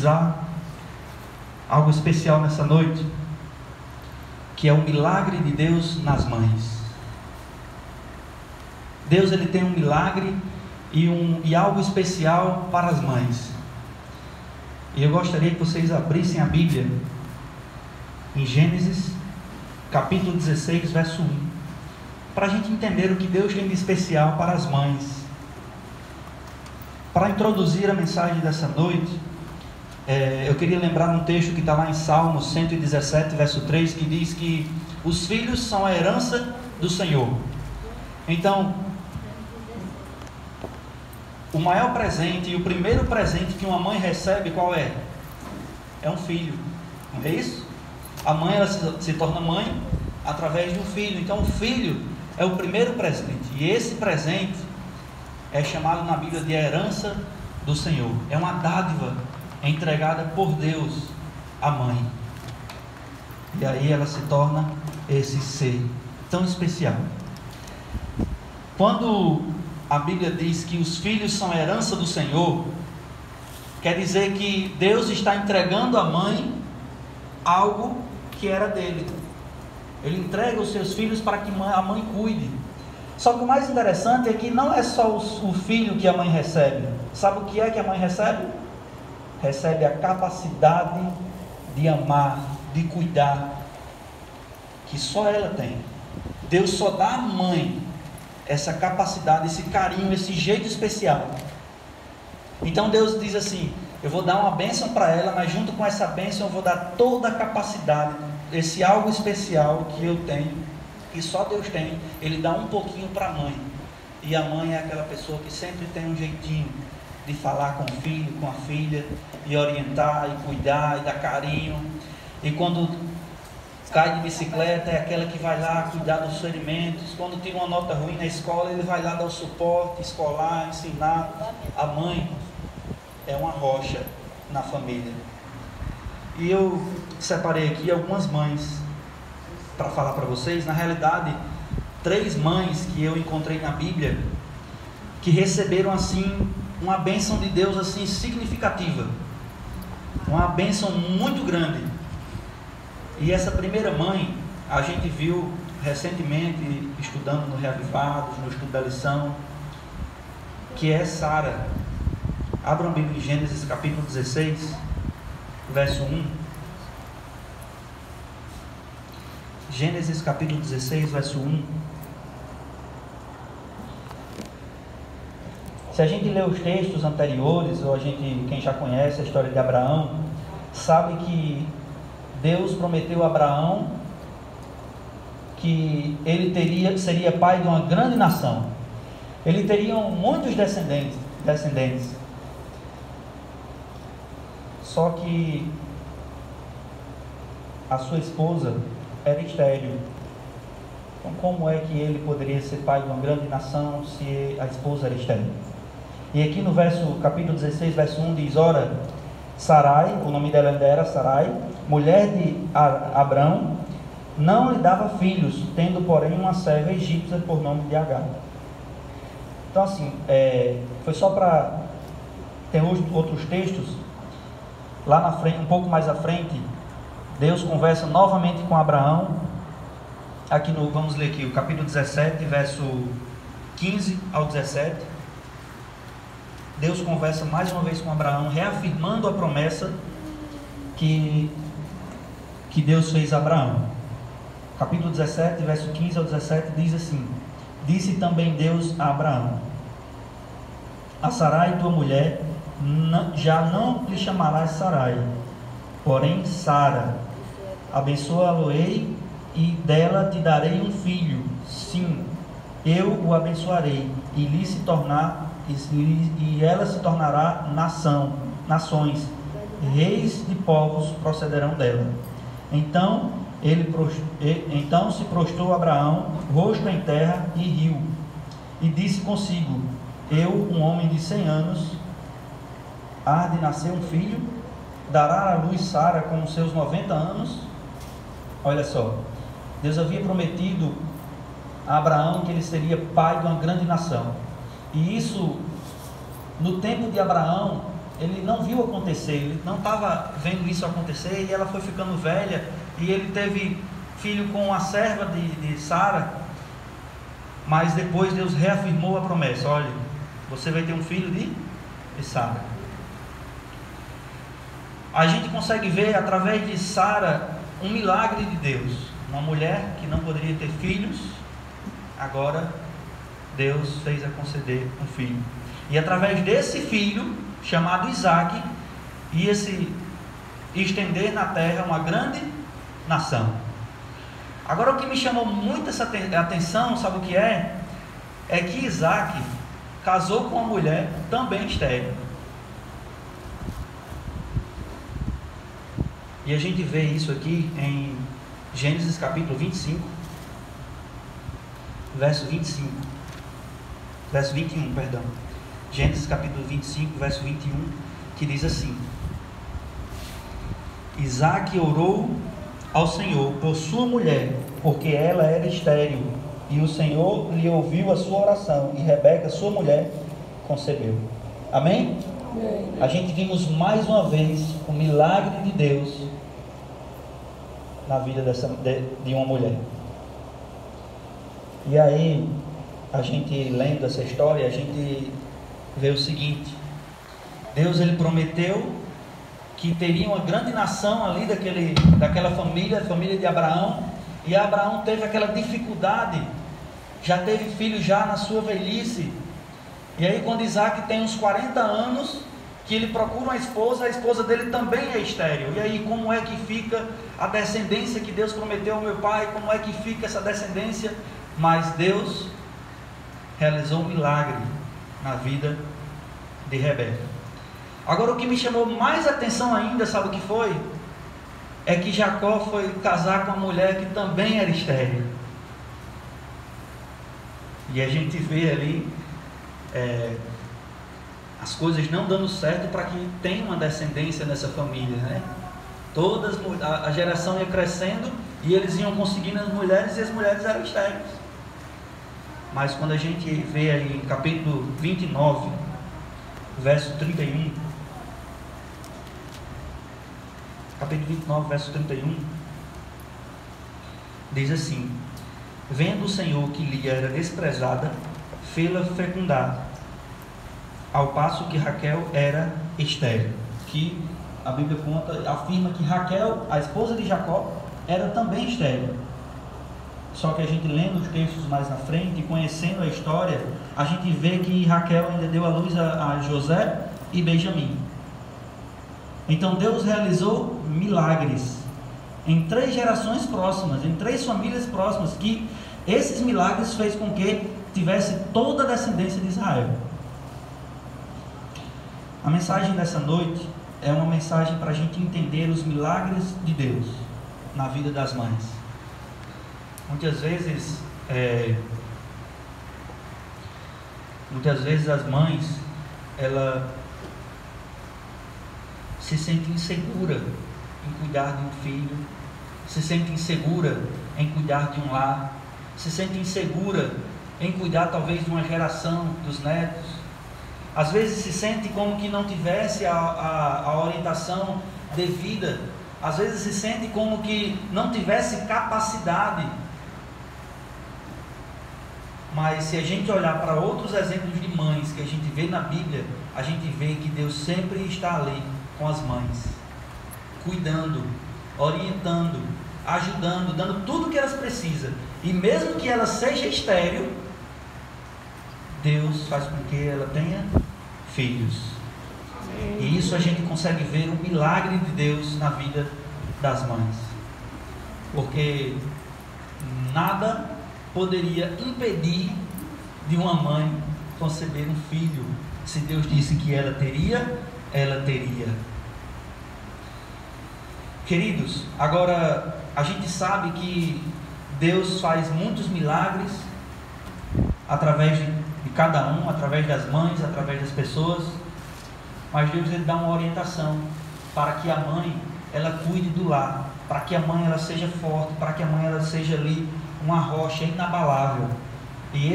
enfatizar algo especial nessa noite, que é o milagre de Deus nas mães. Deus, ele tem um milagre e algo especial para as mães. E eu gostaria que vocês abrissem a Bíblia em Gênesis capítulo 16, verso 1, para a gente entender o que Deus tem de especial para as mães. Para introduzir a mensagem dessa noite, eu queria lembrar um texto que está lá em Salmo 117, verso 3, que diz que os filhos são a herança do Senhor. Então, o maior presente e o primeiro presente que uma mãe recebe, qual é? É um filho, não é isso? A mãe, ela se torna mãe através de um filho. Então o filho é o primeiro presente, e esse presente é chamado na Bíblia de herança do Senhor. É uma dádiva entregada por Deus à mãe, e aí ela se torna esse ser tão especial. Quando a Bíblia diz que os filhos são a herança do Senhor, quer dizer que Deus está entregando à mãe algo que era dele. Ele entrega os seus filhos para que a mãe cuide. Só que o mais interessante é que não é só o filho que a mãe recebe. Sabe o que é que a mãe recebe? Recebe a capacidade de amar, de cuidar, que só ela tem. Deus só dá à mãe essa capacidade, esse carinho, esse jeito especial. Então Deus diz assim: eu vou dar uma bênção para ela, mas junto com essa bênção eu vou dar toda a capacidade, esse algo especial que eu tenho, que só Deus tem. Ele dá um pouquinho para a mãe, e a mãe é aquela pessoa que sempre tem um jeitinho de falar com o filho, com a filha, e orientar, e cuidar, e dar carinho. E quando cai de bicicleta, é aquela que vai lá cuidar dos ferimentos. Quando tira uma nota ruim na escola, ele vai lá dar o suporte escolar, ensinar. A mãe é uma rocha na família. E eu separei aqui algumas mães para falar para vocês. Na realidade, 3 mães que eu encontrei na Bíblia que receberam assim uma bênção de Deus assim significativa, uma bênção muito grande. E essa primeira mãe a gente viu recentemente estudando no Reavivados, no estudo da lição, que é Sara. Abram a Bíblia em Gênesis capítulo 16, verso 1. Gênesis capítulo 16, verso 1. Se a gente lê os textos anteriores, ou quem já conhece a história de Abraão, sabe que Deus prometeu a Abraão que ele seria pai de uma grande nação. Ele teria muitos descendentes. Só que a sua esposa era estéril. Então como é que ele poderia ser pai de uma grande nação se a esposa era estéril? E aqui no capítulo 16, verso 1 diz: ora, Sarai, o nome dela ainda era Sarai, mulher de Abrão, não lhe dava filhos, tendo porém uma serva egípcia por nome de Agar. Então assim, foi só para... Tem outros textos. Lá na frente, um pouco mais à frente, Deus conversa novamente com Abraão. Vamos ler aqui o capítulo 17, verso 15 ao 17. Deus conversa mais uma vez com Abraão, reafirmando a promessa que Deus fez a Abraão. Capítulo 17, verso 15 ao 17 diz assim: disse também Deus a Abraão: a Sarai tua mulher já não lhe chamarás Sarai, porém Sara. Abençoá-lo-ei e dela te darei um filho. Sim, eu o abençoarei e ela se tornará nações, reis de povos procederão dela. Então se prostrou Abraão, rosto em terra, e riu, e disse consigo: eu, um homem de 100 anos, há de nascer um filho? Dará à luz Sara com os seus 90 anos? Olha só, Deus havia prometido a Abraão que ele seria pai de uma grande nação. E isso, no tempo de Abraão, ele não viu acontecer, ele não estava vendo isso acontecer, e ela foi ficando velha, e ele teve filho com a serva de Sara, mas depois Deus reafirmou a promessa: olha, você vai ter um filho de Sara. A gente consegue ver através de Sara um milagre de Deus. Uma mulher que não poderia ter filhos, agora Deus fez a conceder um filho. E através desse filho, chamado Isaac, ia se estender na terra uma grande nação. Agora, o que me chamou muito essa atenção, sabe o que é? É que Isaac casou com uma mulher também estéril. E a gente vê isso aqui em Gênesis capítulo 25, verso 21, perdão. Gênesis capítulo 25, verso 21, que diz assim: Isaac orou ao Senhor por sua mulher, porque ela era estéril, e o Senhor lhe ouviu a sua oração, e Rebeca, sua mulher, concebeu. Amém? A gente vimos mais uma vez o milagre de Deus na vida de uma mulher. E aí, a gente lendo essa história, a gente vê o seguinte: Deus, ele prometeu que teria uma grande nação ali daquela família, a família de Abraão, e Abraão teve aquela dificuldade, já teve filho já na sua velhice. E aí, quando Isaac tem uns 40 anos, que ele procura uma esposa, a esposa dele também é estéril. E aí, como é que fica a descendência que Deus prometeu ao meu pai? Como é que fica essa descendência? Mas Deus realizou um milagre na vida de Rebeca. Agora, o que me chamou mais atenção ainda, sabe o que foi? É que Jacó foi casar com uma mulher que também era estéril. E a gente vê ali as coisas não dando certo para que tenha uma descendência nessa família, né? A geração ia crescendo e eles iam conseguindo as mulheres, e as mulheres eram estéreis. Mas quando a gente vê aí em capítulo 29, verso 31, capítulo 29, verso 31, diz assim: vendo o Senhor que Lia era desprezada, fê-la fecundar, ao passo que Raquel era estéril. Que a Bíblia afirma que Raquel, a esposa de Jacó, era também estéril. Só que a gente lendo os textos mais na frente e conhecendo a história, a gente vê que Raquel ainda deu à luz a José e Benjamim. Então Deus realizou milagres em 3 gerações próximas, em 3 famílias próximas, que esses milagres fez com que tivesse toda a descendência de Israel. A mensagem dessa noite é uma mensagem para a gente entender os milagres de Deus na vida das mães. Muitas vezes as mães, ela se sente insegura em cuidar de um filho, se sente insegura em cuidar de um lar, se sente insegura em cuidar talvez de uma geração dos netos. Às vezes se sente como que não tivesse a orientação devida, às vezes se sente como que não tivesse capacidade. Mas se a gente olhar para outros exemplos de mães que a gente vê na Bíblia, a gente vê que Deus sempre está ali com as mães, cuidando, orientando, ajudando, dando tudo o que elas precisam. E mesmo que ela seja estéril, Deus faz com que ela tenha filhos. E isso a gente consegue ver o milagre de Deus na vida das mães. Porque nada poderia impedir de uma mãe conceber um filho. Se Deus disse que ela teria, ela teria. Queridos, agora a gente sabe que Deus faz muitos milagres através de cada um, através das mães, através das pessoas, mas Deus, ele dá uma orientação para que a mãe, ela cuide do lar, para que a mãe, ela seja forte, para que a mãe, ela seja ali uma rocha inabalável. E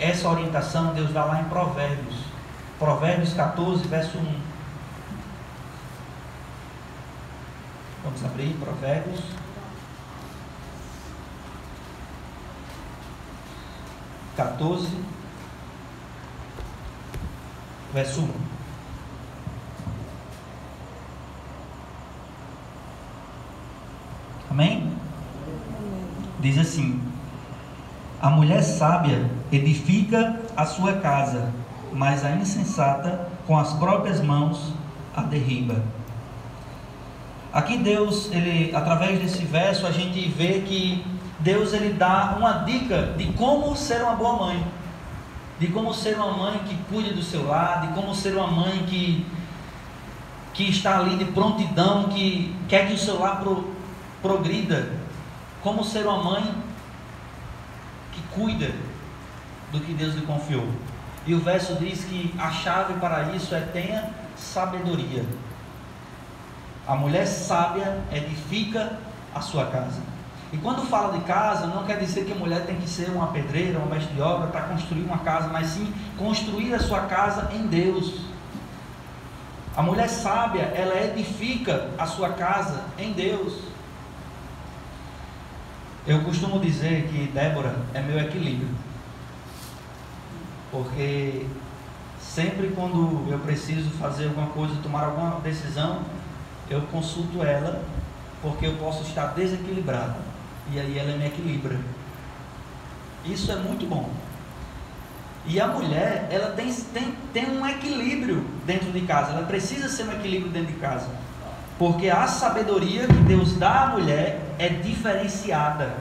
essa orientação Deus dá lá em Provérbios 14, verso 1, Vamos abrir Provérbios. Verso 1. Amém? Diz assim: a mulher sábia edifica a sua casa, mas a insensata com as próprias mãos a derriba. Aqui Deus, através desse verso, a gente vê que Deus dá uma dica de como ser uma boa mãe, de como ser uma mãe que cuide do seu lar, de como ser uma mãe que está ali de prontidão, que quer que o seu lar progrida, como ser uma mãe que cuida do que Deus lhe confiou. E o verso diz que a chave para isso é: tenha sabedoria. A mulher sábia edifica a sua casa. E quando fala de casa, não quer dizer que a mulher tem que ser uma pedreira, uma mestre de obra para construir uma casa, mas sim construir a sua casa em Deus. A mulher sábia, ela edifica a sua casa em Deus. Eu costumo dizer que Débora é meu equilíbrio, porque sempre quando eu preciso fazer alguma coisa, tomar alguma decisão, eu consulto ela, porque eu posso estar desequilibrado, e aí ela me equilibra. Isso é muito bom. E a mulher, ela tem um equilíbrio dentro de casa, ela precisa ser um equilíbrio dentro de casa, porque a sabedoria que Deus dá à mulher é diferenciada.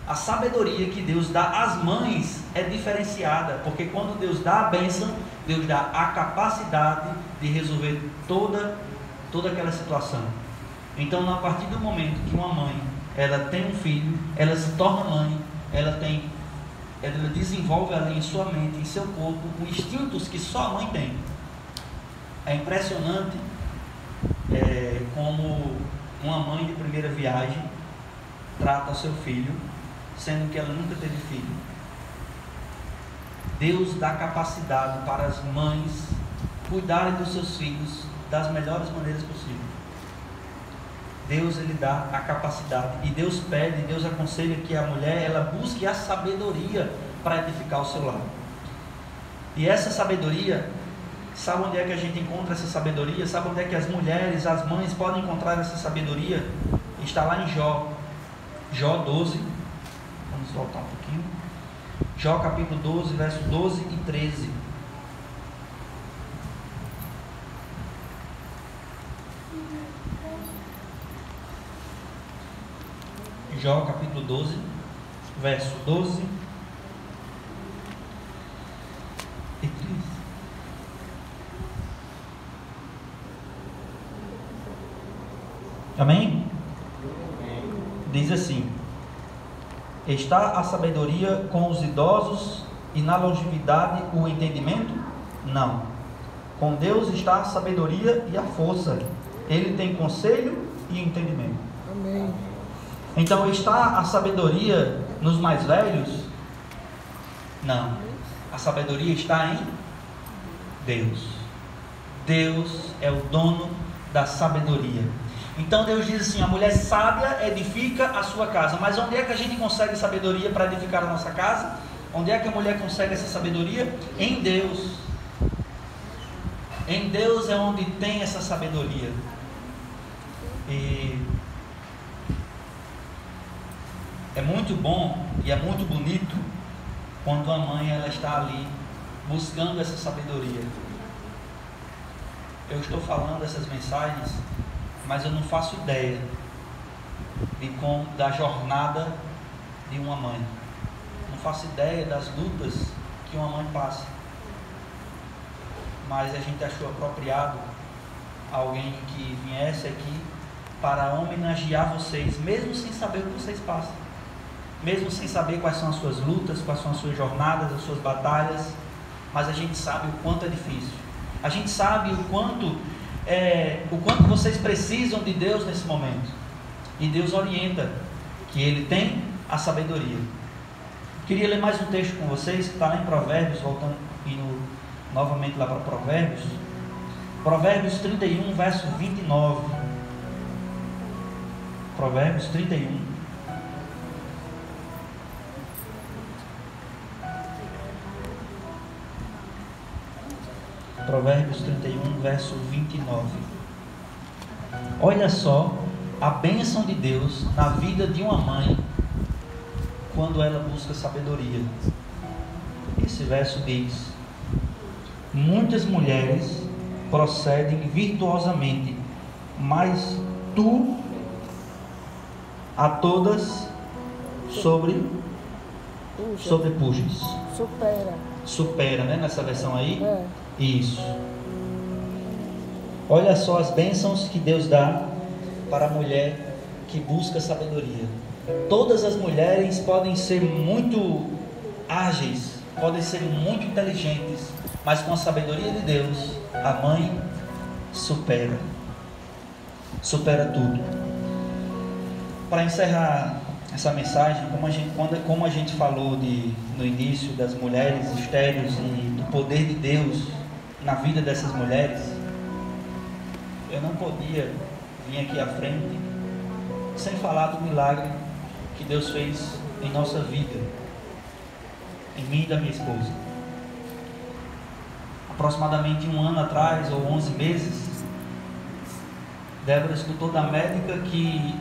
A sabedoria que Deus dá às mães é diferenciada, porque quando Deus dá a bênção, Deus dá a capacidade de resolver toda aquela situação. Então, a partir do momento que uma mãe, ela tem um filho, ela se torna mãe, ela desenvolve ali em sua mente, em seu corpo, instintos que só a mãe tem. É impressionante como uma mãe de primeira viagem trata o seu filho, sendo que ela nunca teve filho. Deus dá capacidade para as mães cuidarem dos seus filhos das melhores maneiras possíveis. Deus, ele dá a capacidade, e Deus pede, Deus aconselha que a mulher, ela busque a sabedoria para edificar o seu lar. E essa sabedoria, sabe onde é que a gente encontra essa sabedoria? Sabe onde é que as mulheres, as mães podem encontrar essa sabedoria? Está lá em Jó 12, vamos voltar um pouquinho, Jó capítulo 12, verso 12 e 13. Jó capítulo 12, verso 12 e 13. Amém? Diz assim: está a sabedoria com os idosos e na longevidade o entendimento? Não. Com Deus está a sabedoria e a força. Ele tem conselho e entendimento. Amém. Então, está a sabedoria nos mais velhos? Não. A sabedoria está em Deus. Deus é o dono da sabedoria. Então Deus diz assim: a mulher sábia edifica a sua casa. Mas onde é que a gente consegue sabedoria para edificar a nossa casa? Onde é que a mulher consegue essa sabedoria? Em Deus. Em Deus é onde tem essa sabedoria. E é muito bom e é muito bonito quando a mãe, ela está ali buscando essa sabedoria. Eu estou falando essas mensagens, mas eu não faço ideia da jornada de uma mãe. Não faço ideia das lutas que uma mãe passa. Mas a gente achou apropriado alguém que viesse aqui para homenagear vocês, mesmo sem saber o que vocês passam, mesmo sem saber quais são as suas lutas, quais são as suas jornadas, as suas batalhas. Mas a gente sabe o quanto é difícil. A gente sabe o quanto vocês precisam de Deus nesse momento. E Deus orienta, que Ele tem a sabedoria. Queria ler mais um texto com vocês, que está lá em Provérbios, voltando novamente lá para Provérbios. Provérbios 31, verso 29. Provérbios 31. Provérbios 31, verso 29. Olha só a bênção de Deus na vida de uma mãe quando ela busca sabedoria. Esse verso diz: muitas mulheres procedem virtuosamente, mas tu a todas sobrepujas. Supera, né? Nessa versão aí. Isso. Olha só as bênçãos que Deus dá para a mulher que busca sabedoria. Todas as mulheres podem ser muito ágeis, podem ser muito inteligentes, mas com a sabedoria de Deus, a mãe supera tudo. Para encerrar essa mensagem, como a gente falou no início das mulheres estéreis e do poder de Deus na vida dessas mulheres, eu não podia vir aqui à frente sem falar do milagre que Deus fez em nossa vida, em mim e da minha esposa. Aproximadamente 1 ano atrás, ou 11 meses, Débora escutou da médica que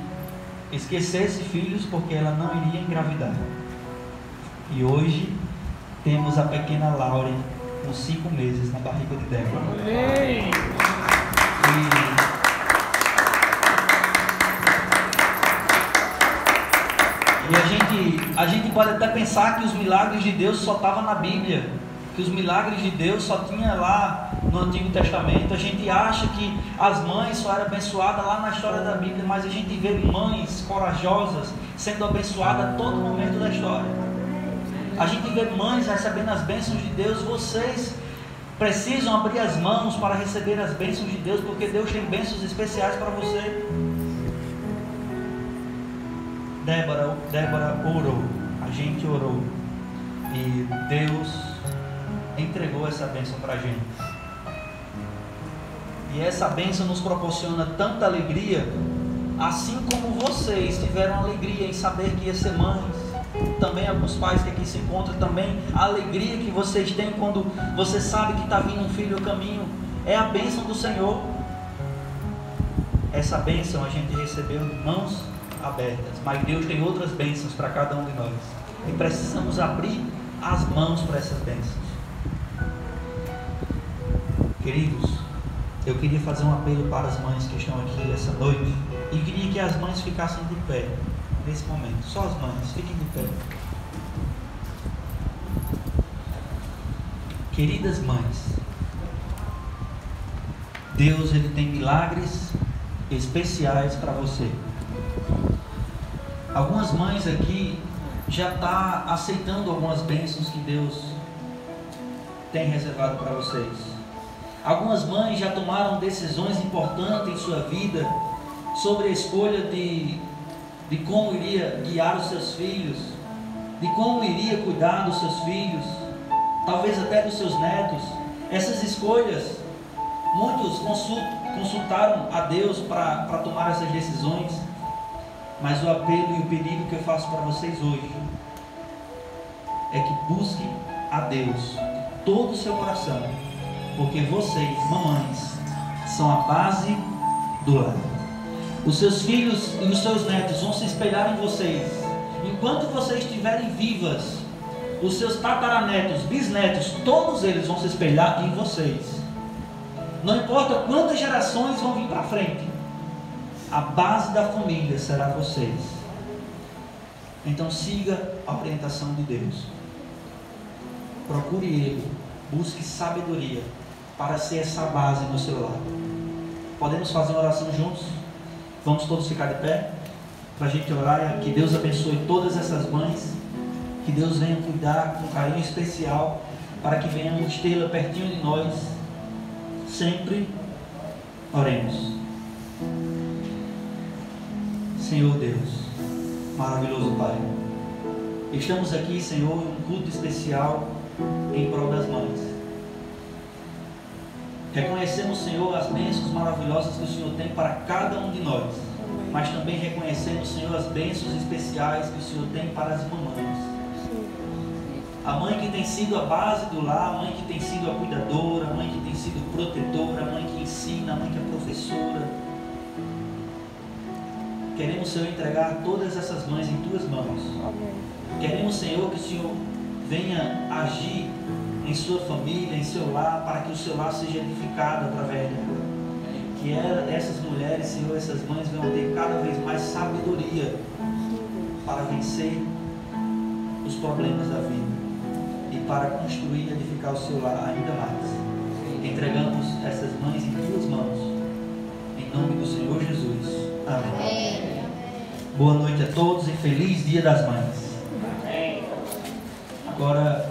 esquecesse filhos porque ela não iria engravidar. E hoje temos a pequena Laure com 5 meses na barriga de Débora. Amém. E a gente pode até pensar que os milagres de Deus só estavam na Bíblia, que os milagres de Deus só tinha lá no Antigo Testamento. A gente acha que as mães só eram abençoadas lá na história da Bíblia, mas a gente vê mães corajosas sendo abençoadas a todo momento da história. A gente vê mães recebendo as bênçãos de Deus. Vocês precisam abrir as mãos para receber as bênçãos de Deus, porque Deus tem bênçãos especiais para você. Débora orou, a gente orou, e Deus entregou essa bênção para a gente. E essa bênção nos proporciona tanta alegria, assim como vocês tiveram alegria em saber que ia ser mães. Também alguns pais que aqui se encontram, também a alegria que vocês têm quando você sabe que está vindo um filho ao caminho, é a bênção do Senhor. Essa bênção a gente recebeu de mãos abertas, mas Deus tem outras bênçãos para cada um de nós, e precisamos abrir as mãos para essas bênçãos. Queridos, eu queria fazer um apelo para as mães que estão aqui essa noite, e queria que as mães ficassem de pé nesse momento. Só as mães, fiquem de pé. Queridas mães, Deus, Ele tem milagres especiais para você. Algumas mães aqui já estão aceitando algumas bênçãos que Deus tem reservado para vocês. Algumas mães já tomaram decisões importantes em sua vida sobre a escolha de como iria guiar os seus filhos, de como iria cuidar dos seus filhos, talvez até dos seus netos. Essas escolhas, muitos consultaram a Deus para tomar essas decisões, mas o apelo e o pedido que eu faço para vocês hoje é que busquem a Deus de todo o seu coração, porque vocês, mamães, são a base do lar. Os seus filhos e os seus netos vão se espelhar em vocês. Enquanto vocês estiverem vivas, os seus tataranetos, bisnetos, todos eles vão se espelhar em vocês. Não importa quantas gerações vão vir para frente, a base da família será vocês. Então siga a orientação de Deus. Procure Ele, busque sabedoria para ser essa base no seu lar. Podemos fazer uma oração juntos? Vamos todos ficar de pé para a gente orar. Que Deus abençoe todas essas mães, que Deus venha cuidar com carinho especial, para que venhamos tê-la pertinho de nós sempre. Oremos. Senhor Deus, maravilhoso Pai, estamos aqui, Senhor, em um culto especial em prol das mães. Reconhecemos, Senhor, as bênçãos maravilhosas que o Senhor tem para cada um de nós. mas também reconhecendo, Senhor, as bênçãos especiais que o Senhor tem para as mamães. A mãe que tem sido a base do lar, a mãe que tem sido a cuidadora, a mãe que tem sido protetora, a mãe que ensina, a mãe que é professora. Queremos, Senhor, entregar todas essas mães em Tuas mãos. Queremos, Senhor, que o Senhor venha agir em sua família, em seu lar, para que o seu lar seja edificado através dela. Que essas mulheres, Senhor, essas mães venham ter cada vez mais sabedoria para vencer os problemas da vida e para construir e edificar o seu lar ainda mais. Entregamos essas mães em Tuas mãos, em nome do Senhor Jesus. Amém. Boa noite a todos e feliz Dia das Mães. Agora,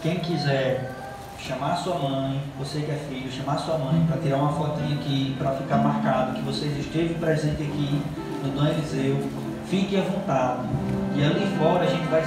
quem quiser chamar sua mãe, você que é filho, chamar sua mãe para tirar uma fotinha aqui, para ficar marcado que vocês esteve presente aqui no Dom Eliseu, fique à vontade. E ali fora a gente vai